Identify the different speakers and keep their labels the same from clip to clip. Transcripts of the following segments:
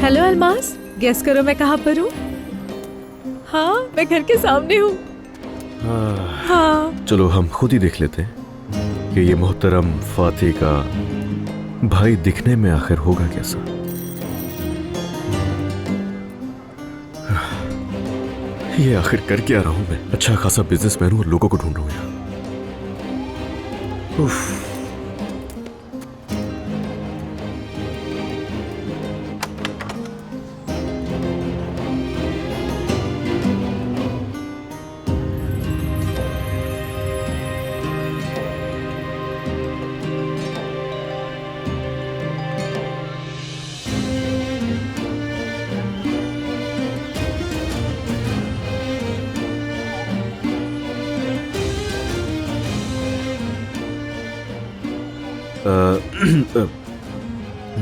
Speaker 1: Hello Almas, guess करो मैं कहाँ पर हूँ? हाँ, मैं घर के सामने हूँ। हाँ।
Speaker 2: चलो हम खुद ही देख लेते हैं कि ये मोहतरम फातिह का भाई दिखने में आखिर होगा कैसा। ये आखिर कर क्या रहा हूं मैं? अच्छा खासा बिजनेसमैन हूं और लोगों को ढूंढ रहा हूं यहाँ। उफ।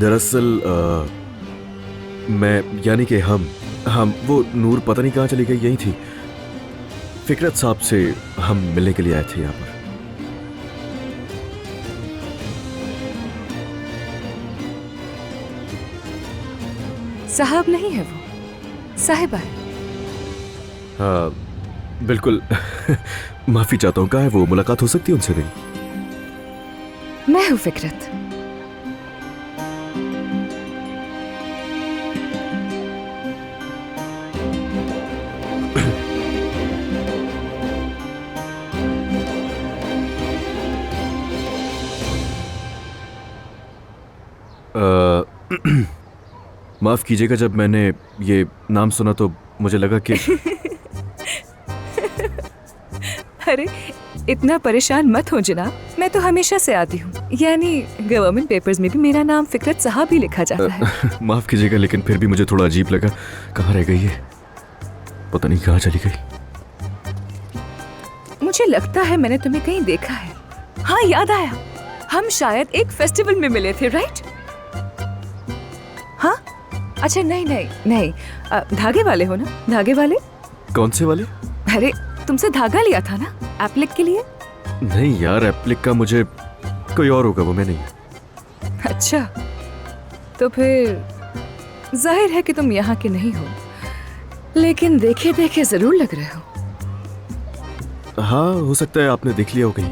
Speaker 2: दरअसल मैं यानी कि हम वो नूर पता नहीं कहाँ चली गई, यही थी। फिकरत साहब से हम मिलने के लिए आए थे यहाँ पर।
Speaker 3: साहब नहीं है वो, साहिबा है।
Speaker 2: हाँ बिल्कुल। माफी चाहता हूँ, कहाँ है वो? मुलाकात हो सकती है उनसे भी?
Speaker 3: मैं हूँ फिकरत।
Speaker 2: माफ कीजिएगा, जब मैंने ये नाम सुना तो मुझे लगा कि
Speaker 3: अरे इतना परेशान मत हो जनाब, मैं तो हमेशा से आती हूँ। यानी गवर्नमेंट पेपर्स में भी मेरा नाम फिकरत साहब ही लिखा जाता है।
Speaker 2: माफ कीजिएगा, लेकिन फिर भी मुझे थोड़ा अजीब लगा। कहाँ रह गई है? पता नहीं कहाँ चली गई।
Speaker 3: मुझे लगता है मैंने तुम्हें कहीं देखा है। हाँ याद आया, हम शायद एक फेस्टिवल में मिले थे, राइट? हाँ अच्छा, नहीं, धागे वाले हो ना? धागे वाले?
Speaker 2: कौन से वाले?
Speaker 3: अरे तुमसे धागा लिया था ना एप्लिक के लिए।
Speaker 2: नहीं यार, एप्लिक का मुझे कोई और होगा, वो मैं नहीं।
Speaker 3: अच्छा, तो फिर जाहिर है कि तुम यहाँ के नहीं हो, लेकिन देखे देखे जरूर लग रहे हो।
Speaker 2: हाँ हो सकता है आपने देख लिया हो कहीं।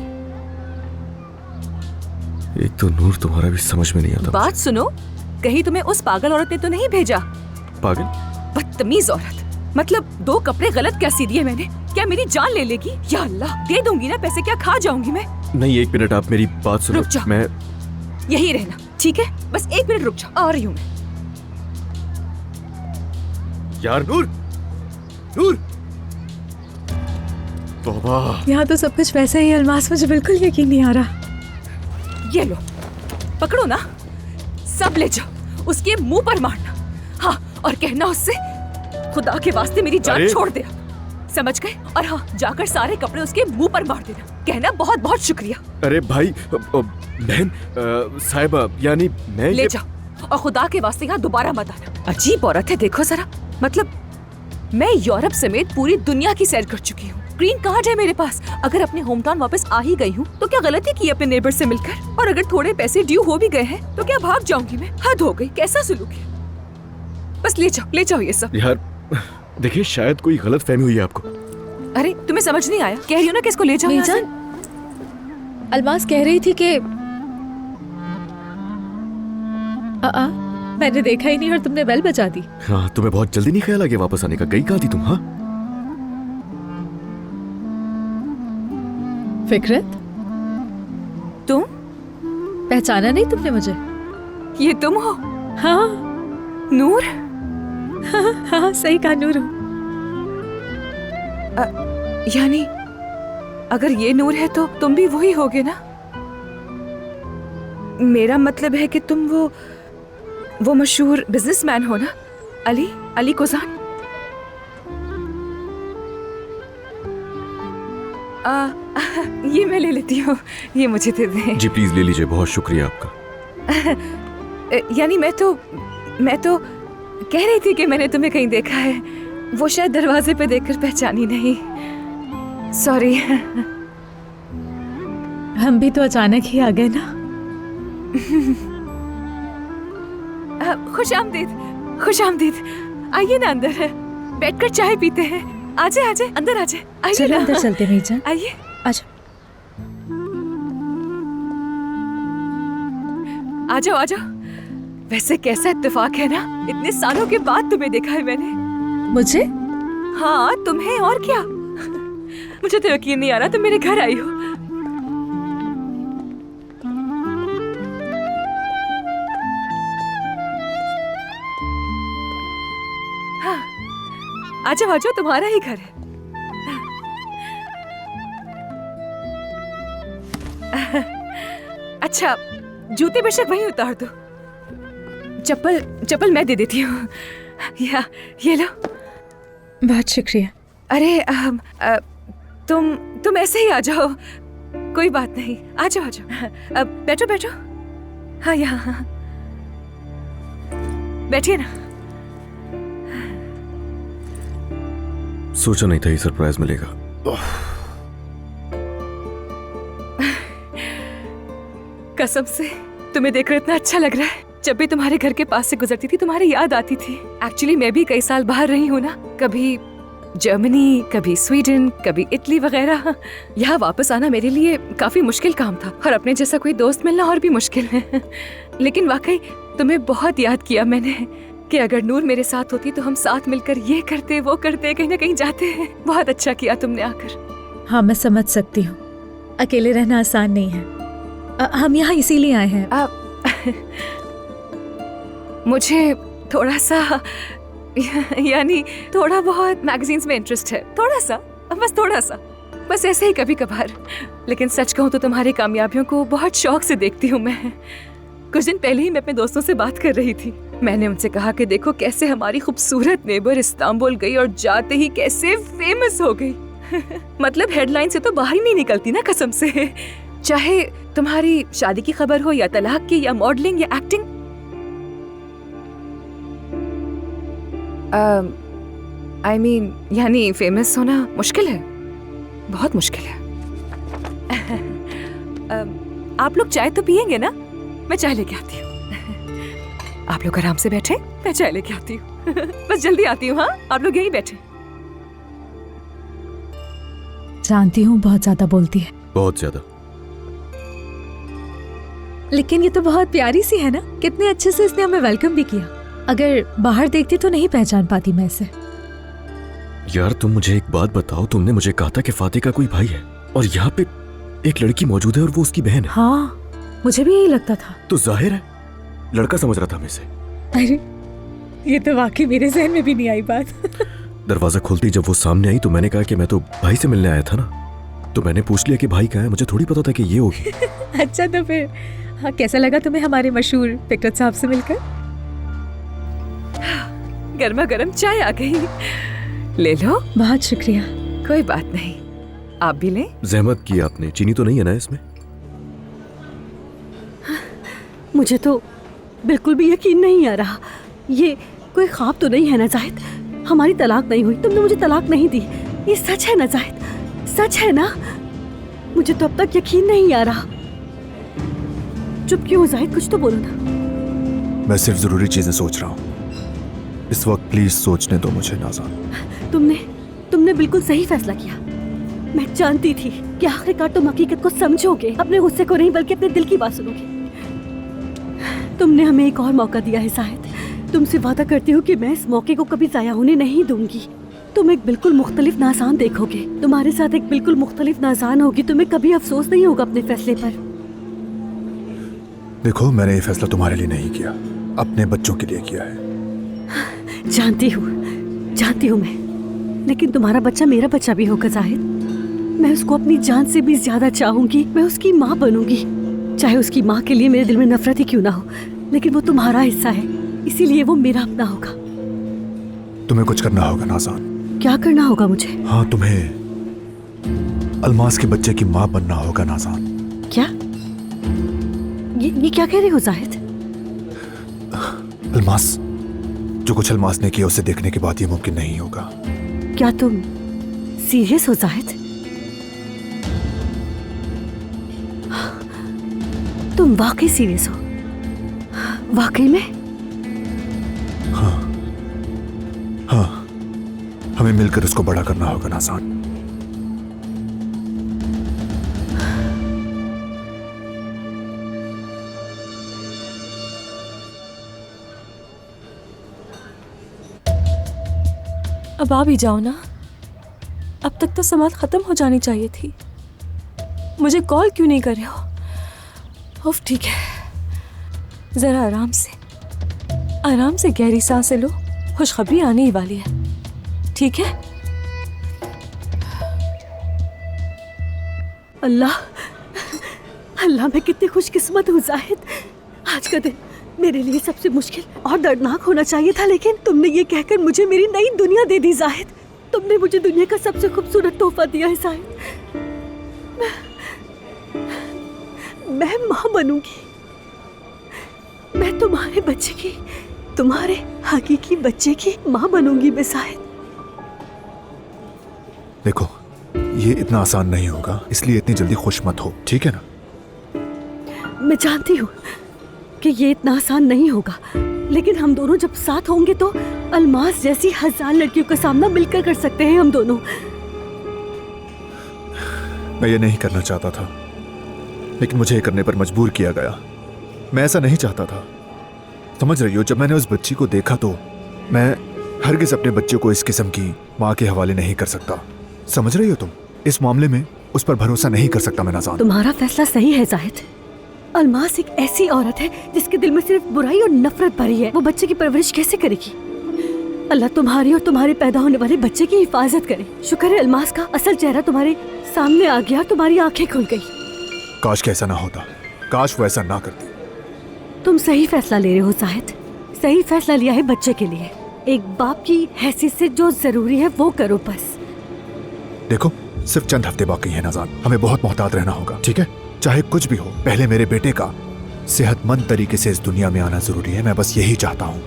Speaker 2: एक तो नूर तुम्हारा भी समझ में नहीं आता।
Speaker 3: बात सुनो, कहीं तुम्हें उस पागल औरत ने तो नहीं भेजा?
Speaker 2: पागल?
Speaker 3: बदतमीज औरत। मतलब 2 कपड़े गलत क्या सी दिए मैंने? क्या मेरी जान ले लेगी? या अल्लाह, दे दूंगी ना पैसे, क्या खा जाऊंगी मैं?
Speaker 2: नहीं, 1 मिनट, आप मेरी बात सुनो।
Speaker 3: रुक जाओ।
Speaker 2: मैं
Speaker 3: यही रहना, ठीक है? बस 1 मिनट रुक जाओ, आ रही हूँ मैं।
Speaker 2: यार नूर, नूर, तौबा।
Speaker 1: यहाँ तो सब कुछ वैसा ही अलमास, मुझे बिल्कुल यकीन नहीं आ रहा।
Speaker 3: ये लो, पकड़ो ना, सब ले जाओ, उसके मुंह पर मारना। हाँ, और कहना उससे खुदा के वास्ते मेरी जान छोड़ दे, समझ गए? और हाँ, जाकर सारे कपड़े उसके मुंह पर मार देना, कहना बहुत बहुत शुक्रिया।
Speaker 2: अरे भाई, बहन, साहिबा, यानी मैं
Speaker 3: ले जाओ, और खुदा के वास्ते यहाँ दोबारा मत आना। अजीब औरत है, देखो जरा। मतलब मैं यूरोप समेत पूरी दुनिया की सैर कर चुकी हूँ, ग्रीन कार्ड है मेरे पास। अगर अपने होम टाउन वापस आ ही गई हूँ तो क्या गलती की अपने नेबर से मिलकर? और अगर थोड़े पैसे ड्यू हो भी गए हैं तो क्या भाग जाऊंगी मैं? हद हो गई, कैसा सुलूक है। बस ले जाओ ये सब।
Speaker 2: यार देखिए, शायद कोई गलत फहमी हुई है आपको।
Speaker 3: अरे तुम्हें समझ नहीं आया? कह रही हूँ ना कि इसको ले जाओ यहाँ से।
Speaker 1: अलमास कह रही थी कि मैंने देखा ही नहीं और तुमने बेल बजा दी।
Speaker 2: हाँ, तुम्हें बहुत जल्दी नहीं ख्याल आ गया वापस आने का? गई कहाँ थी तुम? हाँ
Speaker 1: फिकरत,
Speaker 3: तुम
Speaker 1: पहचाना नहीं तुमने मुझे?
Speaker 3: ये तुम हो?
Speaker 1: हाँ
Speaker 3: नूर?
Speaker 1: हाँ, सही कहा, नूर हूँ।
Speaker 3: यानी अगर ये नूर है तो तुम भी वही होगे ना? मेरा मतलब है कि तुम वो मशहूर बिजनेसमैन हो ना, अली कोजान? ये मैं ले लेती हूँ, ये मुझे दे दें।
Speaker 2: जी प्लीज ले लीजिए, बहुत शुक्रिया आपका।
Speaker 3: यानी मैं तो कह रही थी कि मैंने तुम्हें कहीं देखा है, वो शायद दरवाजे पे देखकर पहचानी नहीं। सॉरी।
Speaker 1: हम भी तो अचानक ही आ गए ना।
Speaker 3: खुश आमदीद। खुशामदीद। आइए ना अंदर, बैठकर चाय पीते हैं। आजे आजे अंदर आजे, आइए
Speaker 1: चलो
Speaker 3: ना।
Speaker 1: अंदर चलते हैं मीजान।
Speaker 3: आइए।
Speaker 1: अच्छा
Speaker 3: आ जाओ आ जाओ। वैसे कैसा इत्तेफाक है ना, इतने सालों के बाद तुम्हें देखा है मैंने।
Speaker 1: मुझे
Speaker 3: हाँ तुम्हें, और क्या। मुझे तो यकीन नहीं आ रहा तुम मेरे घर आई हो। हाँ आ जाओ, तुम्हारा ही घर है। अच्छा जूते बेशक वहीं उतार दो, चप्पल मैं दे देती हूँ। या ये लो।
Speaker 1: बहुत शुक्रिया।
Speaker 3: अरे तुम ऐसे ही आ जाओ, कोई बात नहीं। आ जाओ बैठो बैठो। हाँ यहाँ बैठिए ना।
Speaker 2: सोचा नहीं था ये सरप्राइज मिलेगा।
Speaker 3: कसम से तुम्हें देखकर इतना अच्छा लग रहा है। जब भी तुम्हारे घर के पास से गुजरती थी तुम्हारी याद आती थी। एक्चुअली मैं भी कई साल बाहर रही हूँ ना, कभी जर्मनी, कभी स्वीडन, कभी इटली वगैरह। यहाँ वापस आना मेरे लिए काफी मुश्किल काम था, और अपने जैसा कोई दोस्त मिलना और भी मुश्किल है। लेकिन वाकई तुम्हें बहुत याद किया मैंने कि अगर नूर मेरे साथ होती तो हम साथ मिलकर ये करते वो करते, कहीं ना कहीं जाते हैं। बहुत अच्छा किया तुमने आकर।
Speaker 1: हाँ मैं समझ सकती हूँ, अकेले रहना आसान नहीं है। हम यहाँ इसीलिए आए हैं।
Speaker 3: मुझे थोड़ा सा यानी थोड़ा बहुत मैगजीन्स में इंटरेस्ट है, थोड़ा सा, बस ऐसे ही कभी कभार। लेकिन सच कहूँ तो तुम्हारी कामयाबियों को बहुत शौक से देखती हूँ मैं। कुछ दिन पहले ही मैं अपने दोस्तों से बात कर रही थी। मैंने उनसे कहा कि देखो कैसे हमारी खूबसूरत नेबर इस्तांबुल गई और जाते ही कैसे फेमस हो गई। मतलब हेडलाइन से तो बाहर ही नहीं निकलती ना, कसम से। चाहे तुम्हारी शादी की खबर हो या तलाक की या मॉडलिंग या एक्टिंग। I mean, यानी फेमस होना मुश्किल है, बहुत मुश्किल है। आप लोग चाय तो पियेंगे ना? मैं चाय लेके आती हूँ। आप लोग आराम से बैठे, मैं चाय लेके आती हूँ। बस जल्दी आती हूँ। हाँ आप लोग यहीं बैठे।
Speaker 1: जानती हूँ बहुत ज्यादा बोलती है,
Speaker 2: बहुत ज्यादा।
Speaker 1: लेकिन ये तो बहुत प्यारी सी है ना। कितने अच्छे से इसने हमें वेलकम भी किया। अगर बाहर देखती तो नहीं पहचान पाती मैं इसे।
Speaker 2: यार तुम मुझे एक बात बताओ, तुमने मुझे कहा था कि फातिह का कोई भाई है और यहाँ पे एक लड़की मौजूद है और वो उसकी बहन है।
Speaker 1: हाँ मुझे भी यही लगता था।
Speaker 2: तो जाहिर है लड़का समझ रहा था मैं इसे।
Speaker 1: अरे ये तो वाकई मेरे जहन में भी नहीं आई बात।
Speaker 2: दरवाजा खोलती जब वो सामने आई तो मैंने कहा कि मैं तो भाई से मिलने आया था ना, तो मैंने पूछ लिया कि भाई कहाँ है। मुझे थोड़ी पता था कि ये होगी।
Speaker 1: अच्छा तो फिर हाँ कैसा लगा तुम्हें हमारे मशहूर फिकरत साहब से मिलकर?
Speaker 3: गर्मा गर्म चाय आ गई, ले लो।
Speaker 1: बहुत शुक्रिया।
Speaker 3: कोई बात नहीं, आप भी लें।
Speaker 2: जहमत की आपने, चीनी तो नहीं है ना इसमें?
Speaker 4: मुझे तो बिल्कुल भी यकीन नहीं आ रहा। ये कोई ख्वाब तो नहीं है ना जाहिद? हमारी तलाक नहीं हुई, तुमने मुझे तलाक नहीं दी, ये सच है ना जाहिद? सच है ना? मुझे तो अब तक यकीन नहीं आ रहा। चुप क्यों जाहिद, कुछ तो बोलो ना।
Speaker 5: मैं सिर्फ जरूरी चीजें सोच रहा हूँ इस वक्त, प्लीज सोचने दो मुझे नाज़ान।
Speaker 4: तुमने बिल्कुल सही फैसला किया। मैं जानती थी कि आखिरकार तुम हकीकत को समझोगे, अपने गुस्से को नहीं बल्कि अपने दिल की बात सुनोगे। तुमने हमें एक और मौका दिया है जाहिद। तुमसे वादा करती हूँ कि मैं इस मौके को कभी जाया होने नहीं दूंगी। तुम एक बिल्कुल मुख्तलिफ नाज़ान देखोगे, तुम्हारे साथ एक बिल्कुल मुख्तलिफ नाज़ान होगी। तुम्हें कभी अफसोस नहीं होगा अपने फैसले पर।
Speaker 5: देखो मैंने ये फैसला तुम्हारे लिए नहीं किया, अपने बच्चों के लिए किया है।
Speaker 4: जानती हूँ मैं, लेकिन तुम्हारा बच्चा मेरा बच्चा भी होगा जाहिद। मैं उसको अपनी जान से भी ज्यादा चाहूंगी। मैं उसकी माँ बनूंगी, चाहे उसकी माँ के लिए मेरे दिल में नफरत ही क्यों ना हो, लेकिन वो तुम्हारा हिस्सा है, इसीलिए वो मेरा अपना होगा।
Speaker 5: तुम्हें कुछ करना होगा नाज़ान।
Speaker 4: क्या करना होगा मुझे?
Speaker 5: हाँ तुम्हें अलमास के बच्चे की माँ बनना होगा नाज़ान।
Speaker 4: क्या? ये क्या कह रहे हो जाहिद?
Speaker 5: अलमास, जो कुछ अलमास ने किया उसे देखने के बाद ये मुमकिन नहीं होगा।
Speaker 4: क्या तुम सीरियस हो जाहिद? तुम वाकई सीरियस हो? वाकई में?
Speaker 5: हाँ हमें मिलकर उसको बड़ा करना होगा नाज़ान।
Speaker 4: अब आ भी जाओ ना, अब तक तो समात खत्म हो जानी चाहिए थी। मुझे कॉल क्यों नहीं कर रहे हो? उफ, ठीक है, जरा आराम से गहरी सांसें लो, खुशखबरी आने ही वाली है, ठीक है? अल्लाह अल्लाह, मैं कितनी खुशकिस्मत हूँ जाहिद। आज का दिन मेरे लिए सबसे मुश्किल और दर्दनाक होना चाहिए था, लेकिन तुमने ये कहकर मुझे मेरी नई दुनिया दे दी जाहिद। तुमने मुझे दुनिया का सबसे खूबसूरत तोहफा दिया है जाहिद। मैं माँ बनूंगी, मैं तुम्हारे बच्चे की, तुम्हारे हकीकी बच्चे की माँ बनूंगी मैं जाहिद।
Speaker 5: देखो, ये इतना आसान नहीं होगा, इसलिए इतनी जल्दी खुश मत हो, ठीक है ना?
Speaker 4: मैं जानती हूँ कि ये इतना आसान नहीं होगा, लेकिन हम दोनों जब साथ होंगे तो अलमास जैसी 1000 लड़कियों का सामना मिलकर कर सकते हैं हम दोनों।
Speaker 5: मैं ये नहीं करना चाहता था, लेकिन मुझे ये करने पर मजबूर किया गया। मैं ऐसा नहीं चाहता था, समझ रही हो? जब मैंने उस बच्ची को देखा तो मैं हरगिज़ अपने बच्चे को इस किस्म की माँ के हवाले नहीं कर सकता। समझ रही हो तुम? इस मामले में उस पर भरोसा नहीं कर सकता मैं नाज़ान।
Speaker 4: तुम्हारा फैसला सही है जाहिद। अलमास एक ऐसी औरत है जिसके दिल में सिर्फ बुराई और नफरत भरी है। वो बच्चे की परवरिश कैसे करेगी? अल्लाह तुम्हारी और तुम्हारे पैदा होने वाले बच्चे की हिफाजत करे। शुक्र है अलमास का असल चेहरा तुम्हारे सामने आ गया, तुम्हारी आंखें खुल गई।
Speaker 5: काश कि ऐसा ना होता, काश वो ऐसा ना करती।
Speaker 4: तुम सही फैसला ले रहे हो जाहिद, सही फैसला लिया है बच्चे के लिए। एक बाप की हैसियत से जो जरूरी है वो करो बस।
Speaker 5: देखो, सिर्फ चंद हफ्ते बाकी है नाज़ान, हमें बहुत मोहतात रहना होगा, ठीक है? चाहे कुछ भी हो, पहले मेरे बेटे का सेहतमंद तरीके से इस दुनिया में आना जरूरी है। मैं बस यही चाहता हूँ।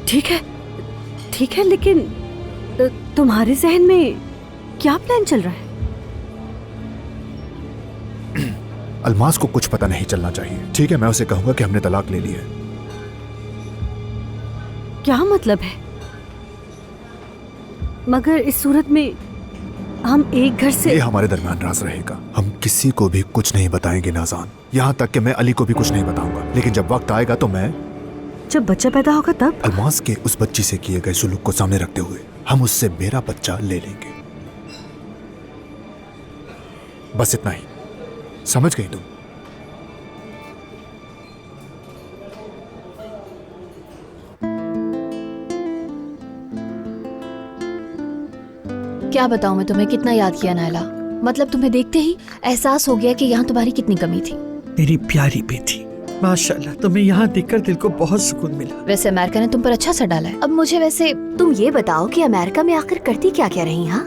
Speaker 4: ठीक है, लेकिन तुम्हारे जहन में क्या प्लान चल रहा है?
Speaker 5: अलमास को कुछ पता नहीं चलना चाहिए, ठीक है? मैं उसे कहूंगा कि हमने तलाक ले ली है।
Speaker 4: क्या मतलब है? मगर इस सूरत में हम एक घर से।
Speaker 5: ये हमारे दरमियान राज रहेगा, हम किसी को भी कुछ नहीं बताएंगे नाज़ान, यहाँ तक कि मैं अली को भी कुछ नहीं बताऊंगा। लेकिन जब वक्त आएगा तो मैं,
Speaker 4: जब बच्चा पैदा होगा तब
Speaker 5: अलमास के उस बच्ची से किए गए सुलूक को सामने रखते हुए हम उससे मेरा बच्चा ले लेंगे। बस इतना ही, समझ गई तुम?
Speaker 6: क्या बताऊं मैं तुम्हें, कितना याद किया नायला। मतलब तुम्हें देखते ही एहसास हो गया कि यहाँ तुम्हारी कितनी कमी थी।
Speaker 7: मेरी प्यारी बेटी, माशाल्लाह, तुम्हें यहाँ देखकर दिल को बहुत सुकून मिला।
Speaker 6: वैसे अमेरिका ने तुम पर अच्छा असर डाला है। अब मुझे वैसे
Speaker 8: तुम ये बताओ कि अमेरिका में आकर करती क्या क्या रही? हाँ,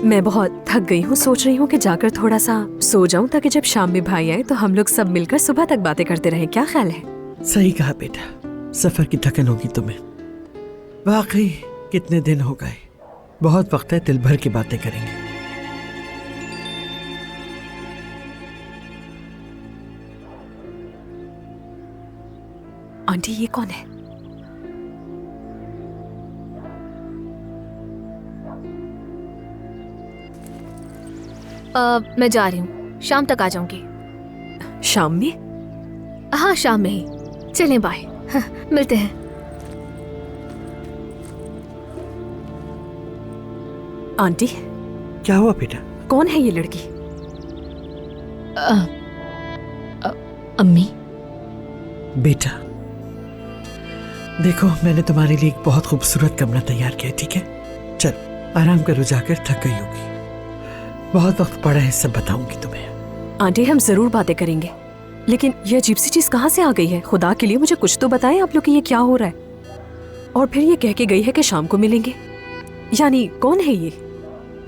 Speaker 3: मैं बहुत थक गई हूँ, सोच रही हूँ कि जाकर थोड़ा सा सो जाऊँ ताकि जब शाम में भाई आए तो हम लोग सब मिलकर सुबह तक बातें करते रहें। क्या ख्याल है?
Speaker 7: सही कहा बेटा, सफर की थकन होगी तुम्हें। वाकई कितने दिन हो गए, बहुत वक्त है, दिल भर की बातें करेंगे।
Speaker 3: आंटी, ये कौन है?
Speaker 6: मैं जा रही हूँ, शाम तक आ जाऊंगी।
Speaker 3: शाम में?
Speaker 6: हाँ, शाम में ही। चलें, बाय। हाँ, मिलते हैं।
Speaker 3: आंटी,
Speaker 7: क्या हुआ बेटा?
Speaker 3: कौन है ये लड़की?
Speaker 6: अम्मी।
Speaker 7: बेटा देखो, मैंने तुम्हारे लिए एक बहुत खूबसूरत कमरा तैयार किया है, ठीक है? चल आराम करो, जाकर थक गई होगी। बहुत वक्त पड़ा है, सब बताऊंगी तुम्हें।
Speaker 3: आंटी, हम जरूर बातें करेंगे, लेकिन ये अजीब सी चीज कहाँ से आ गई है? खुदा के लिए मुझे कुछ तो बताएं आप लोग कि ये क्या हो रहा है। और फिर ये कह के गई है कि शाम को मिलेंगे। यानी कौन है ये?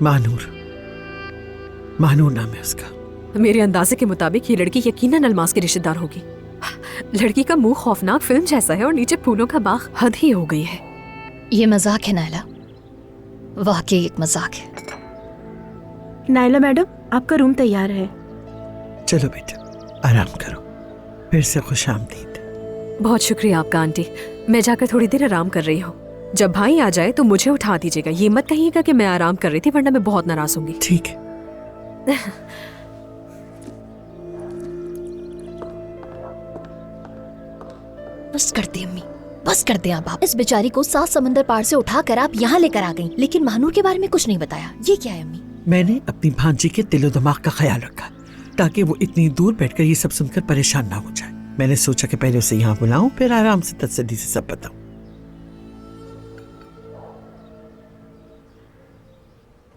Speaker 7: मानूर नाम है उसका।
Speaker 3: मेरे अंदाजे के मुताबिक ये लड़की यकीनन अलमास की रिश्तेदार होगी। लड़की का मुंह खौफनाक फिल्म जैसा है और नीचे फूलों का बाग। हद ही हो गई है।
Speaker 6: ये मजाक है नायला, वाकई एक मजाक है।
Speaker 9: नायला मैडम, आपका रूम तैयार है।
Speaker 7: चलो बेटा, आराम करो। फिर से खुश आमदीद।
Speaker 3: बहुत शुक्रिया आपका आंटी। मैं जाकर थोड़ी देर आराम कर रही हूँ। जब भाई आ जाए तो मुझे उठा दीजिएगा। ये मत कहिएगा कि मैं आराम कर रही थी, वरना मैं बहुत नाराज होंगी।
Speaker 7: ठीक है।
Speaker 6: बस कर दे अम्मी, बस कर दे अब आप। इस बेचारी को 7 समंदर पार से उठाकर आप यहाँ लेकर आ गई, लेकिन महानूर के बारे में कुछ नहीं बताया। ये क्या है अम्मी?
Speaker 7: मैंने अपनी भांजी के दिलो दिमाग का ख्याल रखा ताकि वो इतनी दूर बैठकर ये सब सुनकर परेशान ना हो जाए। मैंने सोचा कि पहले उसे यहाँ बुलाऊं, फिर आराम से तसल्ली से सब बताऊं।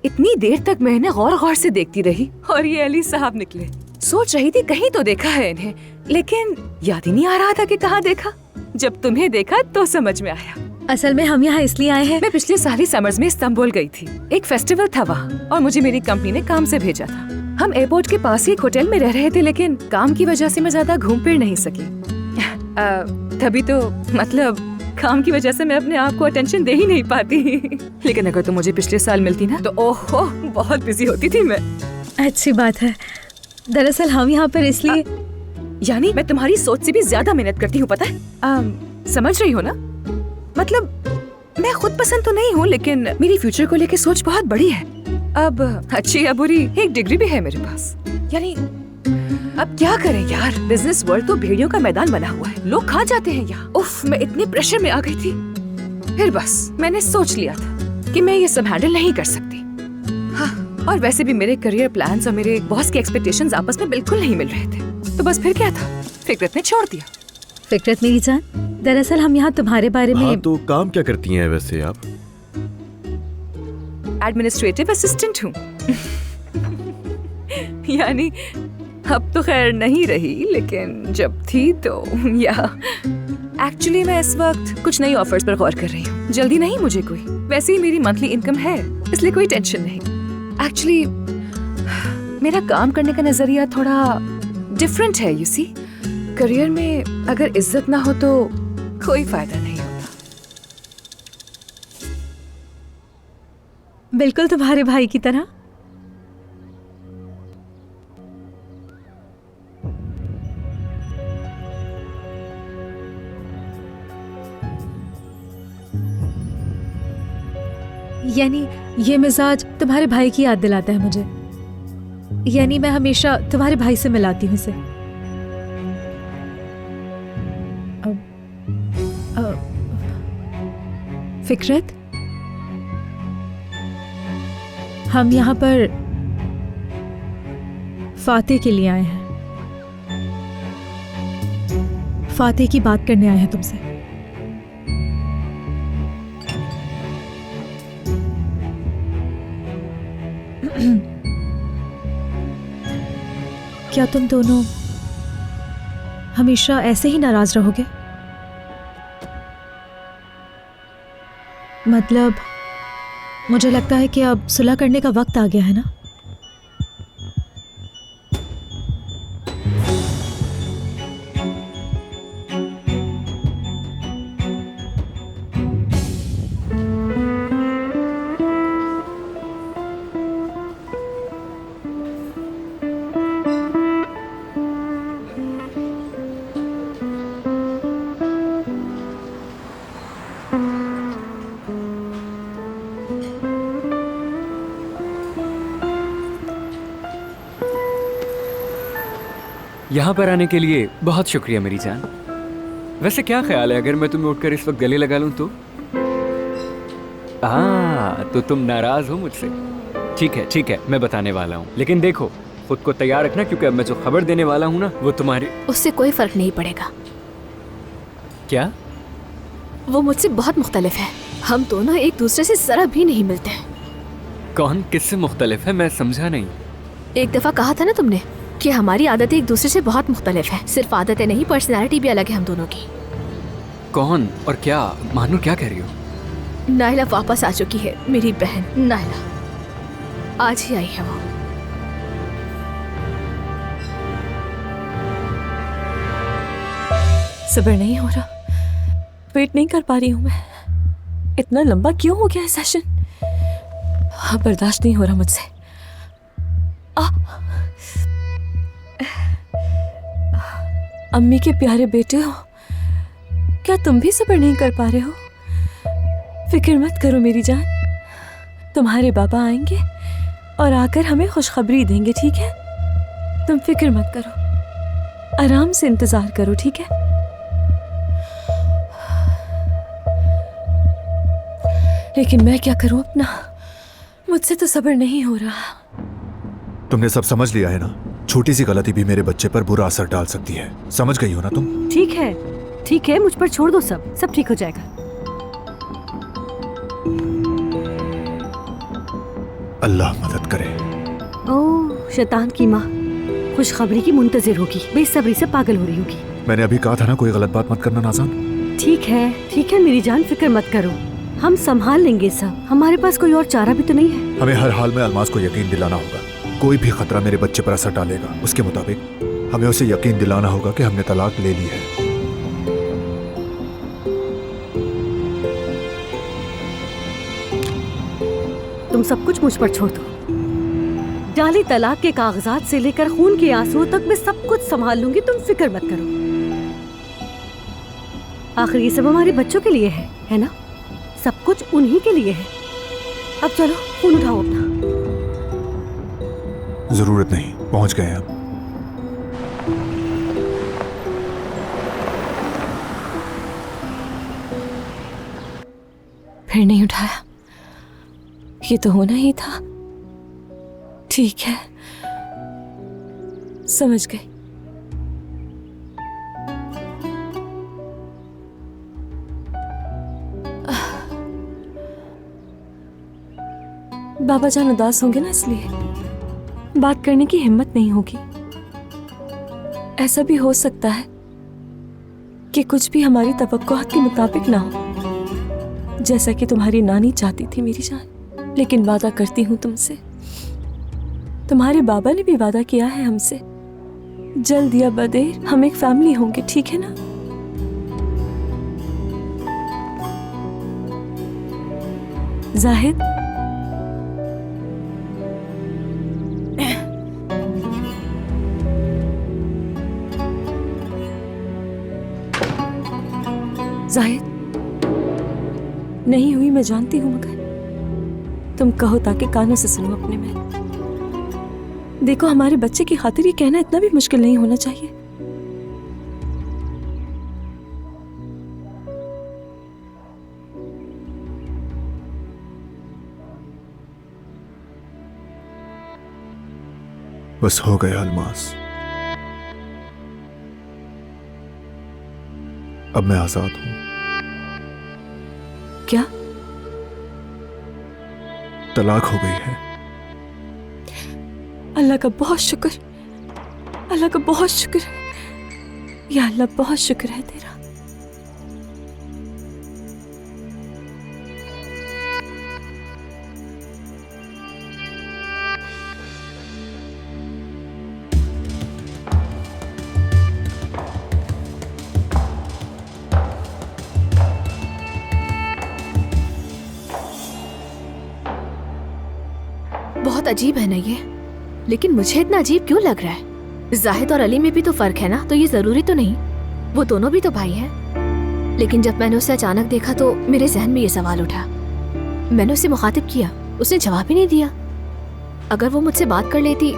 Speaker 3: इतनी देर तक मैं इन्हें गौर गौर से देखती रही और ये अली साहब निकले। सोच रही थी कहीं तो देखा है इन्हें, लेकिन याद ही नहीं आ रहा था कि कहाँ देखा। जब तुम्हें देखा तो समझ में आया।
Speaker 1: असल में हम यहाँ इसलिए आए हैं।
Speaker 3: मैं पिछले साल ही समर्स में इस्तांबुल गई थी। एक फेस्टिवल था वहाँ और मुझे मेरी कंपनी ने काम से भेजा था। हम एयरपोर्ट के पास ही एक होटल में रह रहे थे, लेकिन काम की वजह से मैं ज्यादा घूम फिर नहीं सकी। तभी तो मतलब काम की वजह से मैं अपने आप को अटेंशन दे ही नहीं पाती। लेकिन अगर तुम मुझे पिछले साल मिलती ना तो ओहो बहुत बिजी होती थी मैं।
Speaker 1: अच्छी बात है। दरअसल हम यहाँ पर इसलिए
Speaker 3: यानी मैं तुम्हारी सोच से भी ज्यादा मेहनत करती हूँ, पता है? समझ रही हो ना? मतलब मैं खुद पसंद तो नहीं हूँ, लेकिन मेरी फ्यूचर को लेकर सोच बहुत बड़ी है। अब अच्छी या बुरी एक डिग्री भी है मेरे पास। यानी अब क्या करें यार, बिजनेस वर्ल्ड तो भेड़ियों का मैदान बना हुआ है, लोग खा जाते हैं यहाँ। उफ, मैं इतने प्रेशर में आ गई थी। फिर बस मैंने सोच लिया था कि मैं ये सब हैंडल नहीं कर सकती। हाँ, और वैसे भी मेरे करियर प्लान्स और मेरे बॉस के एक्सपेक्टेशंस आपस में बिल्कुल नहीं मिल रहे थे, तो बस फिर क्या था, फिक्रत ने छोड़ दिया।
Speaker 1: फिक्रत मेरी जान, दरअसल हम यहाँ तुम्हारे बारे में।
Speaker 2: हाँ, तो काम क्या करती हैं वैसे आप?
Speaker 3: एडमिनिस्ट्रेटिव असिस्टेंट हूँ। यानी अब तो खैर नहीं रही, लेकिन जब थी तो या एक्चुअली मैं इस वक्त कुछ नई ऑफर्स पर गौर कर रही हूँ। जल्दी नहीं मुझे कोई, वैसे ही मेरी मंथली इनकम है, इसलिए कोई टेंशन नहीं। एक्चुअली मेरा काम करने का नजरिया थोड़ा डिफरेंट है। यू सी, करियर में अगर इज्जत ना हो तो कोई फायदा नहीं होता।
Speaker 1: बिल्कुल तुम्हारे भाई की तरह। यानी ये मिजाज तुम्हारे भाई की याद दिलाता है मुझे। यानी मैं हमेशा तुम्हारे भाई से मिलाती हूँ इसे। फिक्रत, हम यहाँ पर फातेह के लिए आए हैं। फातेह की बात करने आए हैं तुमसे। क्या तुम दोनों हमेशा ऐसे ही नाराज रहोगे? मतलब मुझे लगता है कि अब सुलह करने का वक्त आ गया है ना।
Speaker 10: यहाँ पर आने के लिए बहुत शुक्रिया मेरी जान। वैसे क्या ख्याल है अगर मैं तुम्हें उठकर इस वक्त गले लगा लूँ तो? तो तुम नाराज हो मुझसे? ठीक है, मैं बताने वाला हूँ, लेकिन देखो खुद को तैयार रखना, क्योंकि अब मैं जो खबर देने वाला हूँ ना वो तुम्हारी।
Speaker 6: उससे कोई फर्क नहीं पड़ेगा।
Speaker 10: क्या?
Speaker 6: वो मुझसे बहुत मुख्तलिफ है। हम दोनों एक दूसरे से जरा भी नहीं मिलते हैं।
Speaker 10: कौन किससे मुख्तलिफ है, मैं समझा नहीं।
Speaker 6: एक दफा कहा था ना तुमने कि हमारी आदतें एक दूसरे से बहुत मुख्तलिफ है। सिर्फ आदतें नहीं, पर्सनैलिटी भी अलग है हम दोनों की।
Speaker 10: कौन और क्या? मानू क्या कह रही हो?
Speaker 6: नायला वापस आ चुकी है, मेरी बहन नायला। आज ही आई है वो।
Speaker 3: सब्र नहीं हो रहा, वेट नहीं कर पा रही हूँ मैं। इतना लंबा क्यों हो गया है सेशन? हाँ, बर्दाश्त नहीं हो रहा मुझसे। अम्मी के प्यारे बेटे हो, क्या तुम भी सब्र नहीं कर पा रहे हो?
Speaker 4: फिक्र मत करो मेरी जान, तुम्हारे बाबा आएंगे और आकर हमें खुशखबरी देंगे, ठीक है? तुम फिक्र मत करो, आराम से इंतजार करो, ठीक है? लेकिन मैं क्या करूं अपना, मुझसे तो सब्र नहीं हो रहा।
Speaker 5: तुमने सब समझ लिया है ना? छोटी सी गलती भी मेरे बच्चे पर बुरा असर डाल सकती है, समझ गई हो ना तुम?
Speaker 4: ठीक है, मुझ पर छोड़ दो, सब ठीक हो जाएगा।
Speaker 5: अल्लाह मदद करे।
Speaker 4: ओह शैतान की माँ, खुशखबरी की मुंतजिर होगी, बेसब्री से पागल हो रही होगी।
Speaker 5: मैंने अभी कहा था ना, कोई गलत बात मत करना नाज़ान।
Speaker 4: ठीक है मेरी जान, फिक्र मत करो, हम संभाल लेंगे सब। हमारे पास कोई और चारा भी तो नहीं है।
Speaker 5: हमें हर हाल में अलमास को यकीन दिलाना होगा, कोई भी खतरा मेरे बच्चे पर असर डालेगा, उसके मुताबिक हमें उसे यकीन दिलाना होगा कि हमने तलाक ले ली है।
Speaker 4: तुम सब कुछ मुझ पर छोड़ दो। जाली तलाक के कागजात से लेकर खून के आंसुओं तक मैं सब कुछ संभाल लूंगी, तुम फिक्र मत करो। आखिर ये सब हमारे बच्चों के लिए है ना? सब कुछ उन्हीं के लिए है। अब चलो फोन उठाओ अपना।
Speaker 5: जरूरत नहीं, पहुंच गए हम।
Speaker 4: फिर नहीं उठाया, ये तो होना ही था। ठीक है, समझ गई। बाबा जान उदास होंगे ना, इसलिए बात करने की हिम्मत नहीं होगी। ऐसा भी हो सकता है कि कुछ भी हमारी तवक्कुआत के मुताबिक ना हो, जैसा कि तुम्हारी नानी चाहती थी मेरी जान। लेकिन वादा करती हूँ तुमसे, तुम्हारे बाबा ने भी वादा किया है हमसे, जल्द या बदेर हम एक फैमिली होंगे, ठीक है ना? जाहिद, जाहिद, नहीं हुई मैं जानती हूं, मगर तुम कहो ताकि कानों से सुनो अपने में। देखो, हमारे बच्चे की खातिर ये कहना इतना भी मुश्किल नहीं होना चाहिए।
Speaker 5: बस हो गया अलमास, अब मैं आजाद हूं।
Speaker 4: क्या?
Speaker 5: तलाक हो गई है।
Speaker 4: अल्लाह का बहुत शुक्र, अल्लाह का बहुत शुक्र है। या अल्लाह, बहुत शुक्र है तेरा।
Speaker 8: बहुत अजीब है ना ये, लेकिन मुझे इतना अजीब क्यों लग रहा है? जाहिद और अली में भी तो फर्क है ना, तो ये जरूरी तो नहीं, वो दोनों भी तो भाई हैं। लेकिन जब मैंने उसे अचानक देखा तो मेरे जहन में ये सवाल उठा। मैंने उसे मुखातिब किया, उसने जवाब ही नहीं दिया। अगर वो मुझसे बात कर लेती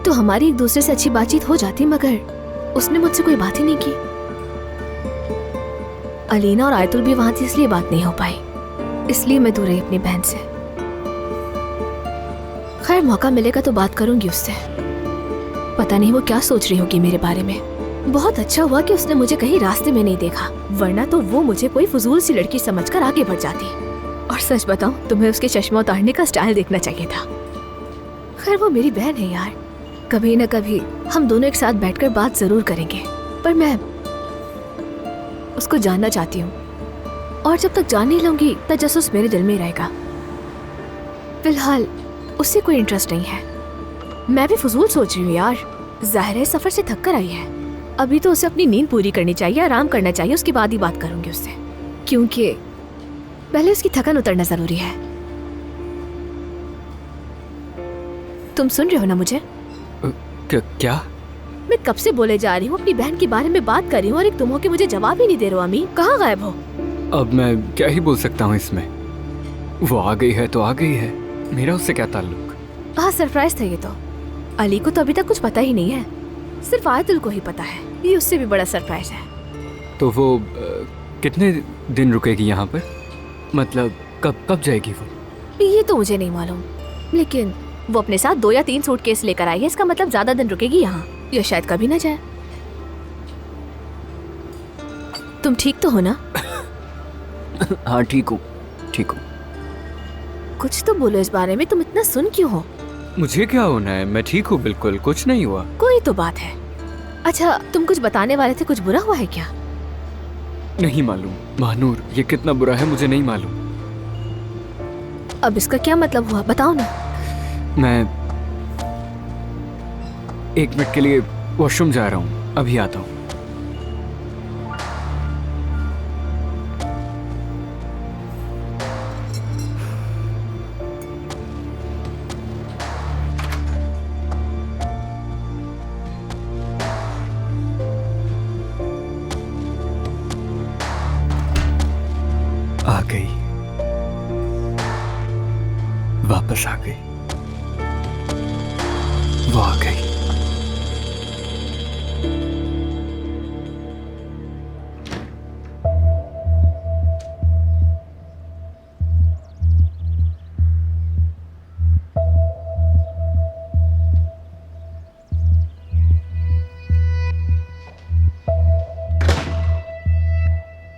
Speaker 8: तो हमारी एक दूसरे से अच्छी बातचीत हो जाती, मगर उसने मुझसे कोई बात ही नहीं की। अलीना और आयतुल भी वहां थी, इसलिए बात नहीं हो पाई, इसलिए मैं दूर रही अपनी बहन से। खैर, मौका मिलेगा तो बात करूंगी उससे। पता नहीं वो क्या सोच रही होगी मेरे बारे में। बहुत अच्छा हुआ कि उसने मुझे कहीं रास्ते में नहीं देखा, वरना तो वो मुझे कोई फजूल सी लड़की समझकर आगे बढ़ जाती। और सच बताऊं, तुम्हें उसके चश्मा उतारने का स्टाइल देखना चाहिए था। खैर, वो मेरी बहन है यार, कभी न कभी हम दोनों एक साथ बैठकर बात जरूर करेंगे। पर मैं उसको जानना चाहती हूँ, और जब तक जान नहीं लूंगी तजस्सुस मेरे दिल में रहेगा। फिलहाल उससे कोई इंटरेस्ट नहीं है। मैं भी फजूल सोच रही हूँ यार, जाहिर है सफर से थक कर आई है, अभी तो उसे अपनी नींद पूरी करनी चाहिए, आराम करना चाहिए, उसके बाद ही बात करूंगी उससे, क्योंकि पहले उसकी थकान उतरना जरूरी है। तुम सुन रहे हो ना मुझे?
Speaker 10: क्या?
Speaker 8: मैं कब से बोले जा रही हूँ, अपनी बहन के बारे में बात कर रही हूँ, और एक तुम हो के मुझे जवाब ही नहीं दे रहे हो। अमी, कहाँ गायब हो?
Speaker 10: अब मैं क्या ही बोल सकता हूँ इसमें। वो आ गई है तो आ गई है, मेरा उससे क्या ताल्लुक।
Speaker 8: हाँ सरप्राइज था ये तो। अली को तो अभी तक कुछ पता ही नहीं है, सिर्फ आयतुल को ही पता है। ये उससे भी बड़ा सरप्राइज है।
Speaker 10: तो वो कितने दिन रुकेगी यहाँ पर? मतलब कब जाएगी वो?
Speaker 8: ये तो मुझे नहीं मालूम, लेकिन वो अपने साथ 2 या 3 सूटकेस लेकर आई है। इसका मतलब ज्यादा दिन रुकेगी यहाँ, या शायद कभी ना जाए। तुम ठीक तो हो ना?
Speaker 10: हाँ ठीक हूँ, ठीक हूँ।
Speaker 8: कुछ तो बोलो इस बारे में, तुम इतना सुन क्यों हो?
Speaker 10: मुझे क्या होना है, मैं ठीक हूँ, बिल्कुल कुछ नहीं हुआ।
Speaker 8: कोई तो बात है। अच्छा तुम कुछ बताने वाले थे, कुछ बुरा हुआ है क्या?
Speaker 10: नहीं मालूम महानूर, ये कितना बुरा है मुझे नहीं मालूम।
Speaker 8: अब इसका क्या मतलब हुआ, बताओ ना।
Speaker 10: मैं 1 मिनट के लिए वॉशरूम जा रहा हूँ, अभी आता हूँ। आ गई, वापस आ गई, वो आ गई।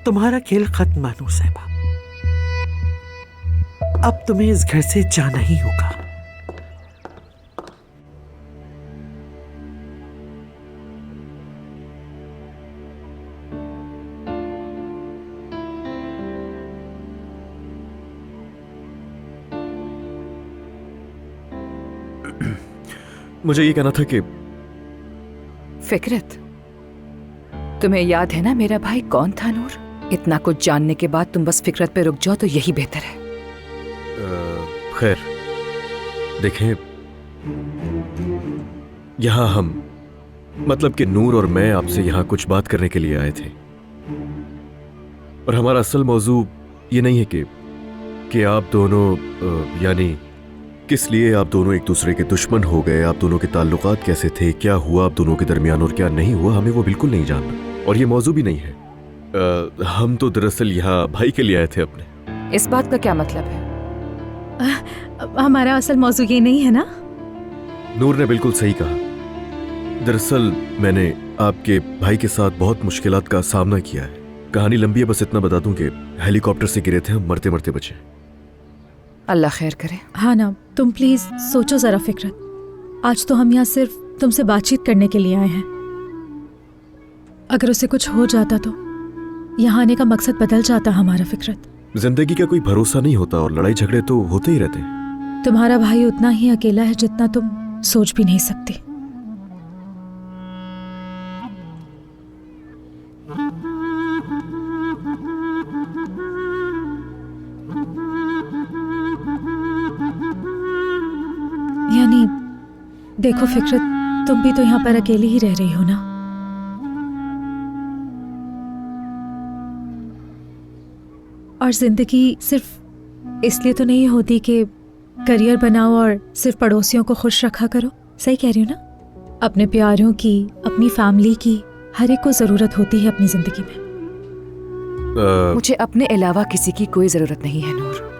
Speaker 7: तुम्हारा खेल खत्म मानू साहिबा, अब तुम्हें इस घर से जाना ही होगा।
Speaker 2: मुझे ये कहना था कि
Speaker 3: फिकरत, तुम्हें याद है ना मेरा भाई कौन था नूर? इतना कुछ जानने के बाद तुम बस फिकरत पे रुक जाओ तो यही बेहतर है।
Speaker 2: खैर देखें, यहां हम मतलब कि नूर और मैं आपसे यहां कुछ बात करने के लिए आए थे, और हमारा असल मौजू ये नहीं है कि आप दोनों यानी किस लिए आप दोनों एक दूसरे के दुश्मन हो गए, आप दोनों के ताल्लुकात कैसे थे, क्या हुआ आप दोनों के दरमियान और क्या नहीं हुआ, हमें वो बिल्कुल नहीं जानना, और ये मौजू भी नहीं है। हम तो दरअसल यहाँ भाई के लिए आए थे अपने।
Speaker 3: इस बात का क्या मतलब है?
Speaker 1: हमारा असल मौजू ये नहीं है ना?
Speaker 2: नूर ने बिल्कुल सही कहा। दरअसल मैंने आपके भाई के साथ बहुत मुश्किलात का सामना किया है। कहानी लंबी है, बस इतना बता दूं कि हेलीकॉप्टर से गिरे थे हम, मरते मरते बचे।
Speaker 3: अल्लाह खैर करे।
Speaker 1: हाँ ना, तुम प्लीज सोचो जरा फिकरत, आज तो हम यहाँ सिर्फ तुमसे बातचीत करने के लिए आए हैं। अगर उसे कुछ हो जाता तो यहाँ आने का मकसद बदल जाता हमारा। फिकरत,
Speaker 2: जिंदगी का कोई भरोसा नहीं होता और लड़ाई झगड़े तो होते ही रहते हैं।
Speaker 1: तुम्हारा भाई उतना ही अकेला है जितना तुम सोच भी नहीं सकती। यानी देखो फिकरत, तुम भी तो यहाँ पर अकेली ही रह रही हो ना। और जिंदगी सिर्फ इसलिए तो नहीं होती कि करियर बनाओ और सिर्फ पड़ोसियों को खुश रखा करो। सही कह रही हो ना? अपने प्यारों की, अपनी फैमिली की, हर एक को जरूरत होती है अपनी जिंदगी में।
Speaker 3: मुझे अपने अलावा किसी की कोई जरूरत नहीं है नूर।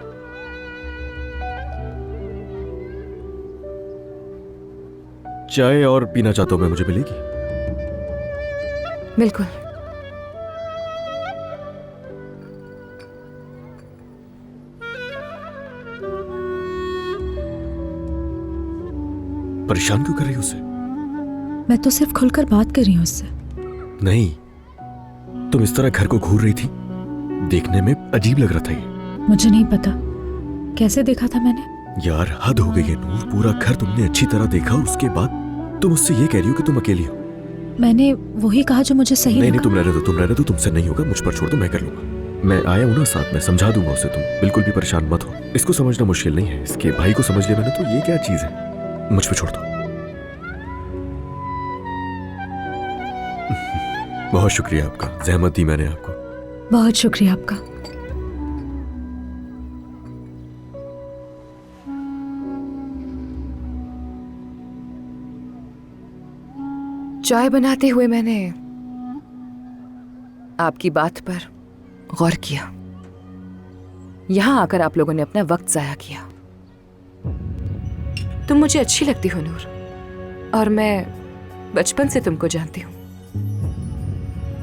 Speaker 2: चाय और पीना चाहता हूं मैं, मुझे मिलेगी?
Speaker 3: बिल्कुल।
Speaker 2: परेशान क्यों कर रही हो उसे?
Speaker 1: मैं तो सिर्फ खुलकर बात कर रही हूँ उससे।
Speaker 2: नहीं, तुम इस तरह घर को घूर रही थी, देखने में अजीब लग रहा था ये।
Speaker 1: मुझे नहीं पता कैसे देखा था मैंने।
Speaker 2: यार हद हो गई है नूर, पूरा घर तुमने अच्छी तरह देखा और उसके बाद तुम मुझसे ये कह रही हो कि तुम अकेली हो।
Speaker 1: मैंने वही कहा जो मुझे सही
Speaker 2: नहीं
Speaker 1: लगा।
Speaker 2: तुम रहने दो, तुम रहने दो, तुमसे नहीं होगा, मुझ पर छोड़ दो, मैं कर लूंगा। मैं आया हूं ना साथ में, समझा दूंगा उसे, तुम बिल्कुल भी परेशान मत हो। इसको समझना मुश्किल नहीं है, इसके भाई को समझ लिया मैंने तो ये क्या चीज है, मुझ पर छोड़ दो। बहुत शुक्रिया आपका, जहमत दी मैंने आपको।
Speaker 1: बहुत शुक्रिया आपका।
Speaker 3: चाय बनाते हुए मैंने आपकी बात पर गौर किया। यहां आकर आप लोगों ने अपना वक्त जाया किया। तुम मुझे अच्छी लगती हो नूर, और मैं बचपन से तुमको जानती हूं।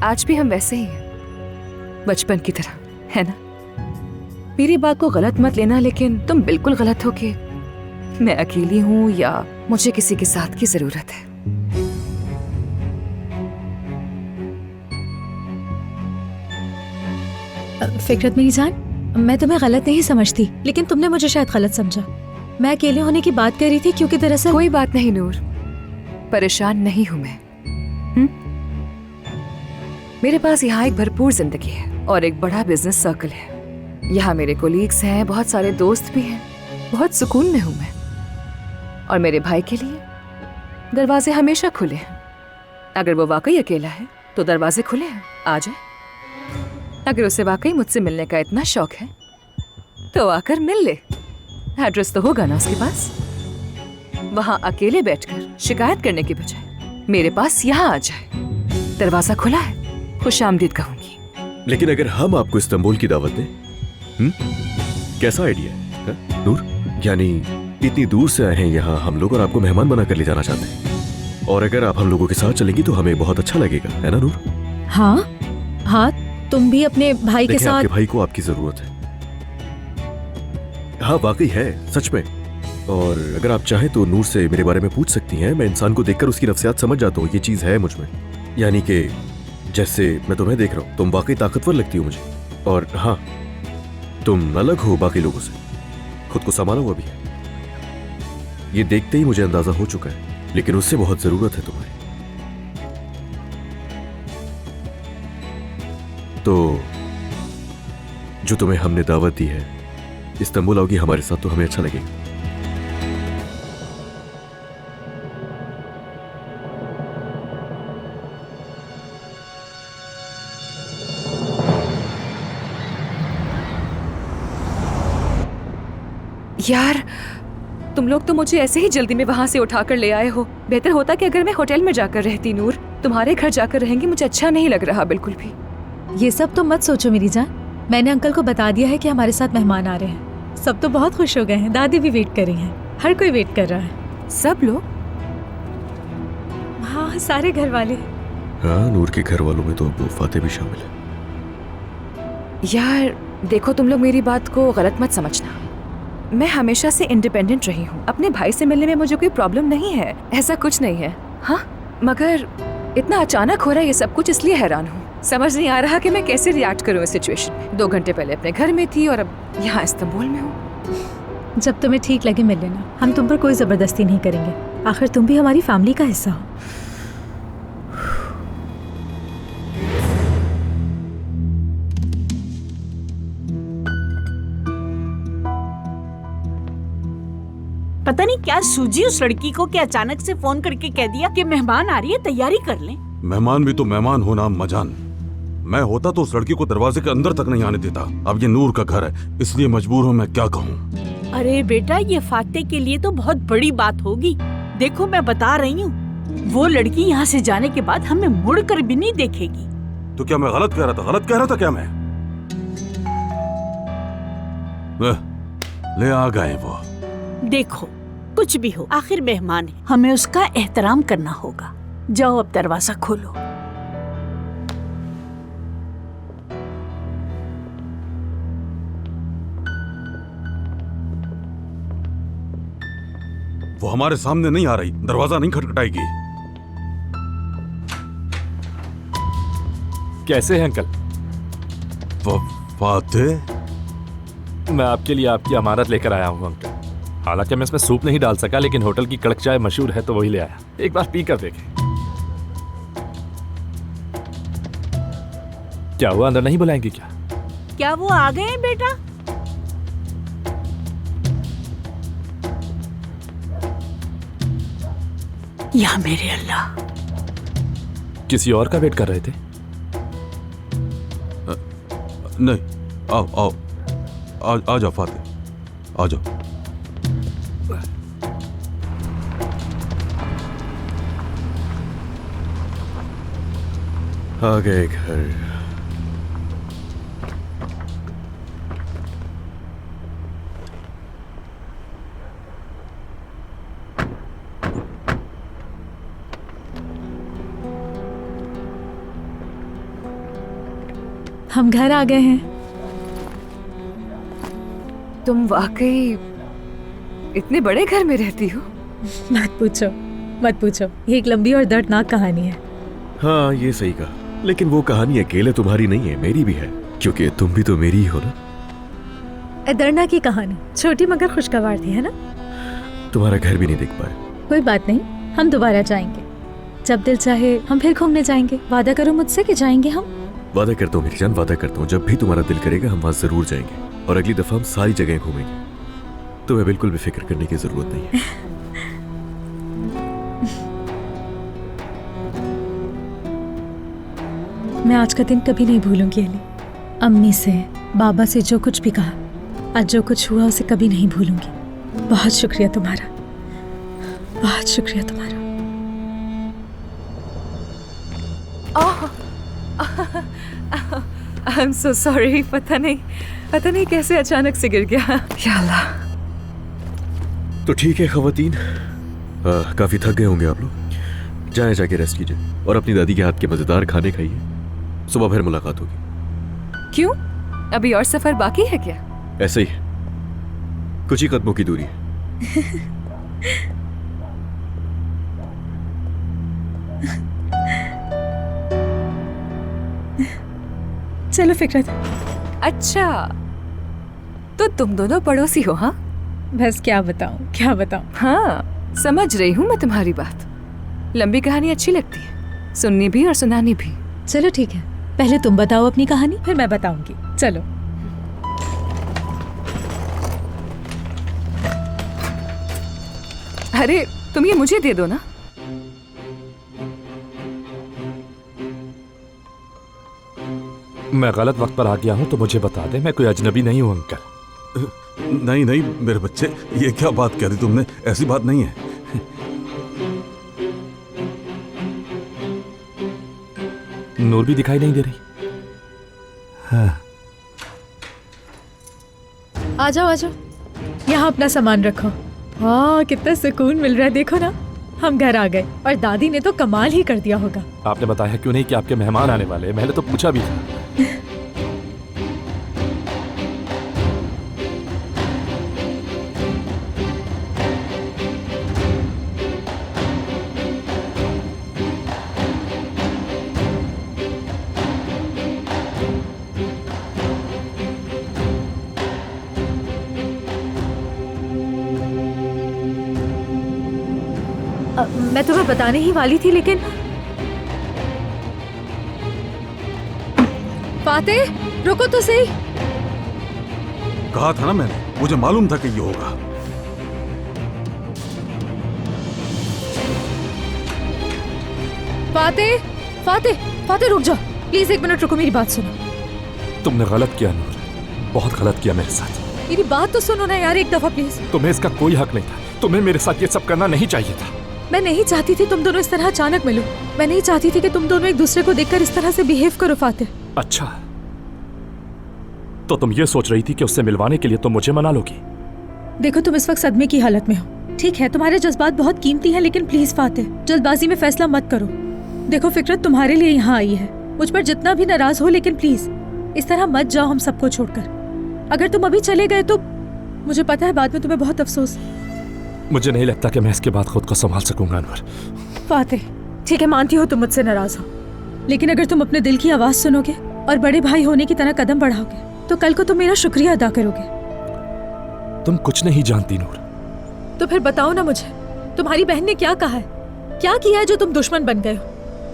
Speaker 3: आज भी हम वैसे ही हैं, बचपन की तरह, है ना? मेरी बात को गलत मत लेना, लेकिन तुम बिल्कुल गलत हो कि मैं अकेली हूं या मुझे किसी के साथ की जरूरत है।
Speaker 1: फिकरत मेरी जान, मैं तुम्हें गलत नहीं समझती, लेकिन तुमने मुझे शायद गलत समझा। मैं अकेले होने की बात कर रही थी क्योंकि दरअसल
Speaker 3: कोई बात नहीं नूर, परेशान नहीं हूं मैं। मेरे पास यहाँ एक भरपूर जिंदगी है और एक बड़ा बिजनेस सर्कल है। यहाँ मेरे कोलीग्स हैं, बहुत सारे दोस्त भी हैं, बहुत सुकून में हूं मैं। और मेरे भाई के लिए दरवाजे हमेशा खुले हैं। अगर वो वाकई अकेला है तो दरवाजे खुले हैं, आ जाए। अगर उसे वाकई मुझसे मिलने का इतना शौक है तो आकर मिल ले। एड्रेस तो होगा ना उसके पास। वहां अकेले बैठकर शिकायत करने की बजाय मेरे पास यहाँ आ जाए। दरवाजा खुला है, खुशामदीद कहूंगी।
Speaker 2: लेकिन अगर हम आपको इस्तांबुल की दावत दें, कैसा आइडिया है नूर? यानी इतनी दूर से आए हैं यहाँ हम लोग और आपको मेहमान बना कर ले जाना चाहते हैं। और अगर आप हम लोगों के साथ चलेंगी तो हमें बहुत अच्छा लगेगा, है ना नूर?
Speaker 1: हाँ हाँ, तुम भी अपने भाई के साथ।
Speaker 2: आपके भाई को आपकी जरूरत है। हाँ वाकई है, सच में। और अगर आप चाहें तो नूर से मेरे बारे में पूछ सकती हैं। मैं इंसान को देखकर उसकी नफ्सियात समझ जाता हूँ, ये चीज है मुझ में। यानी कि जैसे मैं तुम्हें देख रहा हूँ, तुम वाकई ताकतवर लगती हो मुझे। और हाँ, तुम अलग हो बाकी लोगों से, खुद को संभाला हुआ भी है। ये देखते ही मुझे अंदाजा हो चुका है, लेकिन उससे बहुत जरूरत है तुम्हारी। तो जो तुम्हें हमने दावत दी है, इस्तांबुल आओगी हमारे साथ तो हमें अच्छा लगेगा।
Speaker 3: यार, तुम लोग तो मुझे ऐसे ही जल्दी में वहां से उठाकर ले आए हो। बेहतर होता कि अगर मैं होटल में जाकर रहती नूर। तुम्हारे घर जाकर रहेंगी मुझे अच्छा नहीं लग रहा बिल्कुल भी।
Speaker 1: ये सब तो मत सोचो मेरी जान। मैंने अंकल को बता दिया है कि हमारे साथ मेहमान आ रहे हैं। सब तो बहुत खुश हो गए हैं। दादी भी वेट कर रही हैं, हर कोई वेट कर रहा है।
Speaker 3: सब लोग?
Speaker 1: हाँ, सारे घर वाले।
Speaker 2: हाँ, नूर के घर वालों में तो अबू फाते भी शामिल है।
Speaker 3: यार देखो, तुम लोग मेरी बात को गलत मत समझना। मैं हमेशा से इंडिपेंडेंट रही हूँ। अपने भाई से मिलने में मुझे कोई प्रॉब्लम नहीं है, ऐसा कुछ नहीं है। हाँ, मगर इतना अचानक हो रहा है ये सब कुछ, इसलिए हैरान हूँ। समझ नहीं आ रहा कि मैं कैसे रिएक्ट करूँ इस सिचुएशन में। 2 घंटे पहले अपने घर में थी और अब यहाँ इस्तांबुल में हूँ।
Speaker 1: जब तुम्हें ठीक लगे मिल लेना। हम तुम पर कोई जबरदस्ती नहीं करेंगे, आखिर तुम भी हमारी फैमिली का हिस्सा हो।
Speaker 9: पता नहीं क्या सूझी उस लड़की को कि अचानक से फोन करके कह दिया कि मेहमान आ रही है, तैयारी कर लें।
Speaker 11: मेहमान भी तो मेहमान होना मजान। मैं होता तो उस लड़की को दरवाजे के अंदर तक नहीं आने देता। अब ये नूर का घर है, इसलिए मजबूर हूँ। मैं क्या कहूँ?
Speaker 9: अरे बेटा, ये फाते के लिए तो बहुत बड़ी बात होगी। देखो मैं बता रही हूँ, वो लड़की यहाँ से जाने के बाद हमें मुड़ कर भी नहीं देखेगी।
Speaker 11: तो क्या मैं गलत कह रहा था? गलत कह रहा था क्या मैं? ले आ गए वो।
Speaker 9: देखो कुछ भी हो, आखिर मेहमान है, हमें उसका एहतराम करना होगा। जाओ अब दरवाजा खोलो।
Speaker 11: वो हमारे सामने नहीं आ रही, दरवाजा नहीं खटखटाएगी।
Speaker 12: कैसे हैं अंकल?
Speaker 11: फाते,
Speaker 12: मैं आपके लिए आपकी अमानत लेकर आया हूँ अंकल। हालांकि मैं इसमें सूप नहीं डाल सका, लेकिन होटल की कड़क चाय मशहूर है तो वही ले आया। एक बार पी कर देखें। क्या हुआ, अंदर नहीं बुलाएंगी क्या?
Speaker 9: क्या वो आ गए हैं बेटा? या मेरे अल्लाह,
Speaker 12: किसी और का वेट कर रहे थे?
Speaker 11: नहीं, आओ आओ, आ जाओ फाते, आ जाओ।
Speaker 2: आ गए घर।
Speaker 1: हम घर आ गए हैं।
Speaker 3: तुम वाकई इतने बड़े घर में रहती हो?
Speaker 1: मत पूछो, मत पूछो। ये एक लंबी और दर्दनाक कहानी है।
Speaker 2: हाँ, ये सही कहा, लेकिन वो कहानी अकेले तुम्हारी नहीं है, मेरी भी है, क्योंकि तुम भी तो मेरी ही हो ना।
Speaker 1: दर्दनाक की कहानी छोटी मगर खुशगवार थी, है ना?
Speaker 2: तुम्हारा घर भी नहीं देख पाए।
Speaker 1: कोई बात नहीं, हम दोबारा जाएंगे। जब दिल चाहे हम फिर घूमने जाएंगे। वादा करो मुझसे कि जाएंगे हम।
Speaker 2: वादा करता हूँ मेरी जान, वादा करता हूँ, जब भी तुम्हारा दिल करेगा हम वहाँ जरूर जाएंगे और अगली दफा हम सारी जगह घूमेंगे। तुम्हें बिल्कुल भी फिक्र करने की जरूरत नहीं है।
Speaker 1: मैं आज का दिन कभी नहीं भूलूंगी अली। अम्मी से, बाबा से जो कुछ भी कहा, आज जो कुछ हुआ उसे कभी नहीं भूलूंगी। बहुत शुक्रिया तुम्हारा, बहुत शुक्रिया तुम्हारा।
Speaker 3: I am so sorry. पता नहीं कैसे अचानक से गिर गया। या अल्लाह।
Speaker 2: तो ठीक है खवातीन, काफी थक गए होंगे आप लोग। जाएं, जाके रेस्ट कीजिए और अपनी दादी के हाथ के मजेदार खाने खाइए। सुबह फिर मुलाकात होगी।
Speaker 3: क्यों, अभी और सफर बाकी है क्या?
Speaker 2: ऐसे ही, कुछ ही कदमों की दूरी है।
Speaker 1: चलो फिक्रत।
Speaker 3: अच्छा, तो तुम दोनों पड़ोसी हो? हाँ,
Speaker 1: बस क्या बताऊं, क्या बताऊं।
Speaker 3: हाँ, समझ रही हूँ मैं तुम्हारी बात। लंबी कहानी अच्छी लगती है, सुननी भी और सुनानी भी।
Speaker 1: चलो ठीक है, पहले तुम बताओ अपनी कहानी, फिर मैं बताऊंगी। चलो।
Speaker 3: अरे तुम ये मुझे दे दो ना।
Speaker 12: मैं गलत वक्त पर आ गया हूँ तो मुझे बता दे, मैं कोई अजनबी नहीं हूँ अंकल।
Speaker 11: नहीं नहीं मेरे बच्चे, ये क्या बात कह दी तुमने? ऐसी बात नहीं है।
Speaker 12: नूर भी दिखाई नहीं दे रही।
Speaker 11: हाँ।
Speaker 1: आ जाओ, आ जाओ। यहाँ अपना सामान रखो। हाँ, कितना सुकून मिल रहा है। देखो ना, हम घर आ गए और दादी ने तो कमाल ही कर दिया होगा।
Speaker 12: आपने बताया क्यों नहीं कि आपके मेहमान आने वाले हैं? मैंने तो पूछा भी था।
Speaker 1: मैं तुम्हें बताने ही वाली थी, लेकिन फातेह, रुको तो सही।
Speaker 11: कहा था ना मैंने, मुझे मालूम था कि ये होगा।
Speaker 1: फातेह, फातेह, फातेह रुक जाओ प्लीज, 1 मिनट रुको, मेरी बात सुनो।
Speaker 12: तुमने गलत किया नूर, बहुत गलत किया मेरे साथ।
Speaker 1: मेरी बात तो सुनो ना यार, एक दफा प्लीज।
Speaker 12: तुम्हें इसका कोई हक नहीं था, तुम्हें मेरे साथ ये सब करना नहीं चाहिए था।
Speaker 1: मैं नहीं चाहती थी तुम दोनों इस तरह अचानक मिलो। मैं नहीं चाहती थी कि तुम दोनों एक दूसरे को देखकर इस तरह से बिहेव करो फातेह।
Speaker 12: अच्छा, तो तुम ये सोच रही थी कि उससे मिलवाने के लिए तुम मुझे मना लोगी?
Speaker 1: देखो, तुम इस वक्त सदमे की हालत में हो, ठीक है? तुम्हारे जज्बात बहुत कीमती हैं, लेकिन प्लीज फातेह, जल्दबाजी में फैसला मत करो। देखो, फिक्रत तुम्हारे लिए यहाँ आई है, मुझ पर जितना भी नाराज हो, लेकिन प्लीज इस तरह मत जाओ हम सबको छोड़कर। अगर तुम अभी चले गए तो मुझे पता है बाद में तुम्हें बहुत अफसोस।
Speaker 12: मुझे नहीं लगता कि मैं इसके बाद खुद को संभाल सकूंगा अनवर।
Speaker 1: फातेह, ठीक है, मानती हो तुम मुझसे नाराज हो, लेकिन अगर तुम अपने दिल की आवाज सुनोगे और बड़े भाई होने की तरह कदम बढ़ाओगे तो कल को तुम मेरा शुक्रिया अदा करोगे।
Speaker 12: तुम कुछ नहीं जानती नूर।
Speaker 1: तो फिर बताओ ना मुझे, तुम्हारी बहन ने क्या कहा है, क्या किया है जो तुम दुश्मन बन गए हो?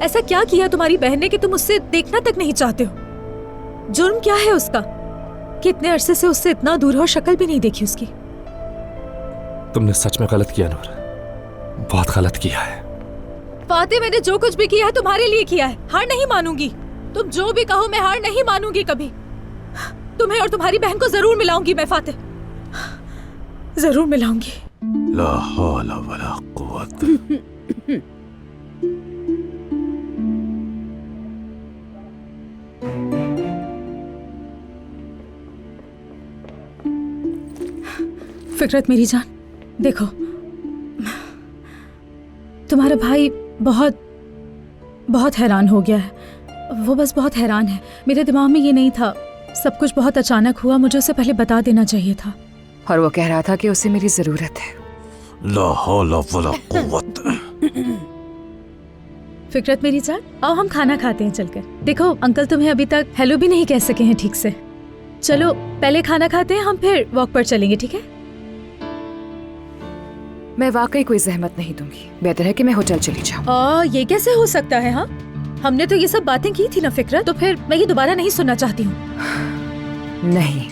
Speaker 1: ऐसा क्या किया तुम्हारी बहन ने कि तुम उससे देखना तक नहीं चाहते हो? जुर्म क्या है उसका कि इतने अरसे से उससे इतना दूर हो और शक्ल भी नहीं देखी उसकी?
Speaker 12: तुमने सच में गलत किया नूर, बहुत गलत किया है।
Speaker 1: फातेह, मैंने जो कुछ भी किया है तुम्हारे लिए किया है, हार नहीं मानूंगी। तुम जो भी कहो मैं हार नहीं मानूंगी कभी। तुम्हें और तुम्हारी बहन को जरूर मिलाऊंगी मैं फातेह, जरूर मिलाऊंगी।
Speaker 11: ला हौला वला कुव्वत।
Speaker 1: फिकरत मेरी जान, देखो तुम्हारा भाई बहुत बहुत हैरान हो गया है। वो बस बहुत हैरान है। मेरे दिमाग में ये नहीं था, सब कुछ बहुत अचानक हुआ, मुझे उसे पहले बता देना चाहिए था।
Speaker 3: और वो कह रहा था कि उसे मेरी जरूरत है।
Speaker 11: ला हौला वला कुव्वत।
Speaker 1: फिकरत मेरी जान, आओ हम खाना खाते हैं चलकर। देखो अंकल तुम्हें अभी तक हेलो भी नहीं कह सके हैं ठीक से। चलो पहले खाना खाते हैं, हम फिर वॉक पर चलेंगे, ठीक है?
Speaker 3: मैं वाकई कोई जहमत नहीं दूंगी, बेहतर है कि मैं होटल चली जाऊं।
Speaker 1: ये कैसे हो सकता है? हाँ, हमने तो ये सब बातें की थी ना फिकरत, तो फिर मैं ये दोबारा नहीं सुनना चाहती हूँ।
Speaker 3: नहीं,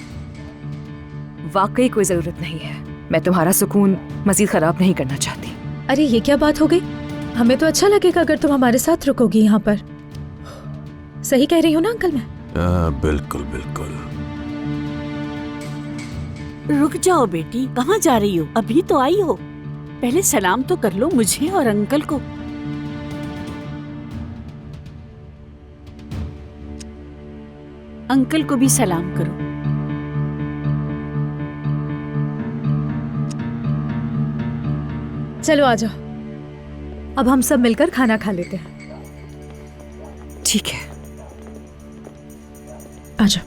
Speaker 3: वाकई कोई जरूरत नहीं है। मैं तुम्हारा सुकून मजीद खराब नहीं करना चाहती।
Speaker 1: अरे ये क्या बात हो गई? हमें तो अच्छा लगेगा अगर तुम हमारे साथ रुकोगी यहाँ पर। सही कह रही हूँ ना अंकल मैं?
Speaker 11: बिल्कुल बिल्कुल।
Speaker 9: रुक जाओ बेटी, कहाँ जा रही हो? अभी तो आई हो, पहले सलाम तो कर लो मुझे और अंकल को। अंकल को भी सलाम करो।
Speaker 1: चलो आ जाओ, अब हम सब मिलकर खाना खा लेते हैं।
Speaker 3: ठीक है,
Speaker 1: आ जाओ।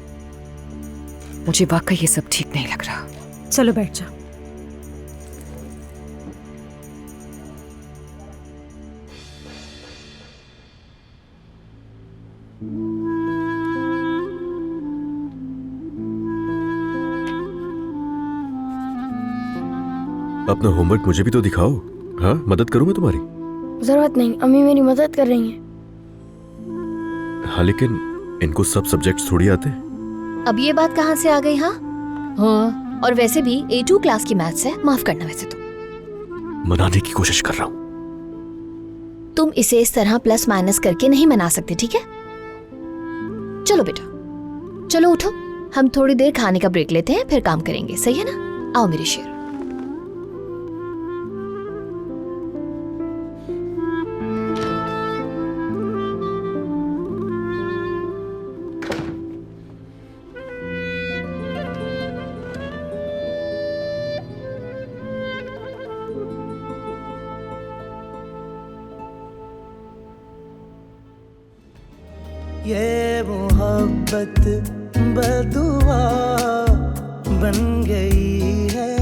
Speaker 3: मुझे वाकई ये सब ठीक नहीं लग रहा।
Speaker 1: चलो बैठ जाओ।
Speaker 2: अपना होमवर्क मुझे भी तो दिखाओ। हाँ, मदद करूं मैं तुम्हारी?
Speaker 13: जरूरत नहीं, अम्मी मेरी मदद कर रही हैं।
Speaker 2: हाँ, लेकिन इनको सब सब्जेक्ट्स थोड़ी आते हैं।
Speaker 6: अब ये बात कहाँ से आ गई? हाँ हाँ, और वैसे भी A2 क्लास की मैथ्स है, माफ करना। वैसे तो
Speaker 2: मनाने की कोशिश कर रहा हूँ।
Speaker 6: तुम इसे इस तरह प्लस माइनस करके नहीं मना सकते, ठीक है? चलो बेटा, चलो उठो, हम थोड़ी देर खाने का ब्रेक लेते हैं, फिर काम करेंगे, सही है ना? आओ मेरे शेर।
Speaker 14: ये मोहब्बत बदुआ बन गई है।